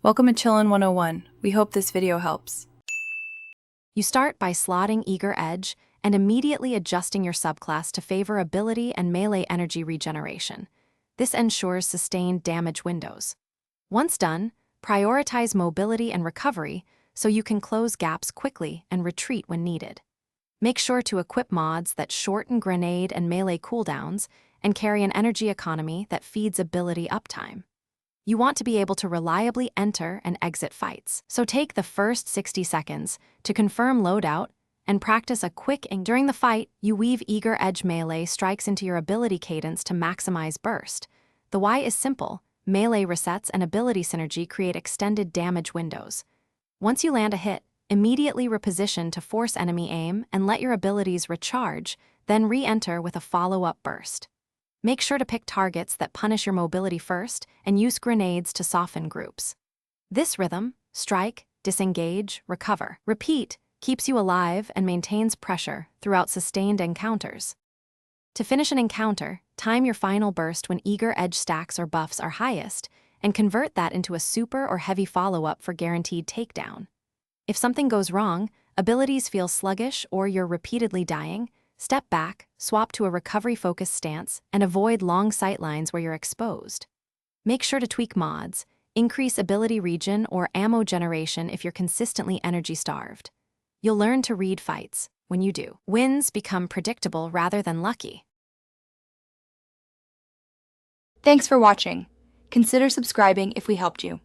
Welcome to Chillin' 101. We hope this video helps. You start by slotting Eager Edge and immediately adjusting your subclass to favor ability and melee energy regeneration. This ensures sustained damage windows. Once done, prioritize mobility and recovery so you can close gaps quickly and retreat when needed. Make sure to equip mods that shorten grenade and melee cooldowns and carry an energy economy that feeds ability uptime. You want to be able to reliably enter and exit fights, so take the first 60 seconds to confirm loadout and practice a quick during the fight. You weave Eager Edge melee strikes into your ability cadence to maximize burst. The why is simple: melee resets and ability synergy create extended damage windows. Once you land a hit, immediately reposition to force enemy aim and let your abilities recharge, then re-enter with a follow-up burst. Make sure to pick targets that punish your mobility first and use grenades to soften groups. This rhythm, strike, disengage, recover, repeat, keeps you alive and maintains pressure throughout sustained encounters. To finish an encounter, time your final burst when Eager Edge stacks or buffs are highest, and convert that into a super or heavy follow-up for guaranteed takedown. If something goes wrong, abilities feel sluggish or you're repeatedly dying, step back, swap to a recovery-focused stance, and avoid long sightlines where you're exposed. Make sure to tweak mods, increase ability regen or ammo generation if you're consistently energy-starved. You'll learn to read fights. When you do, wins become predictable rather than lucky. Thanks for watching. Consider subscribing if we helped you.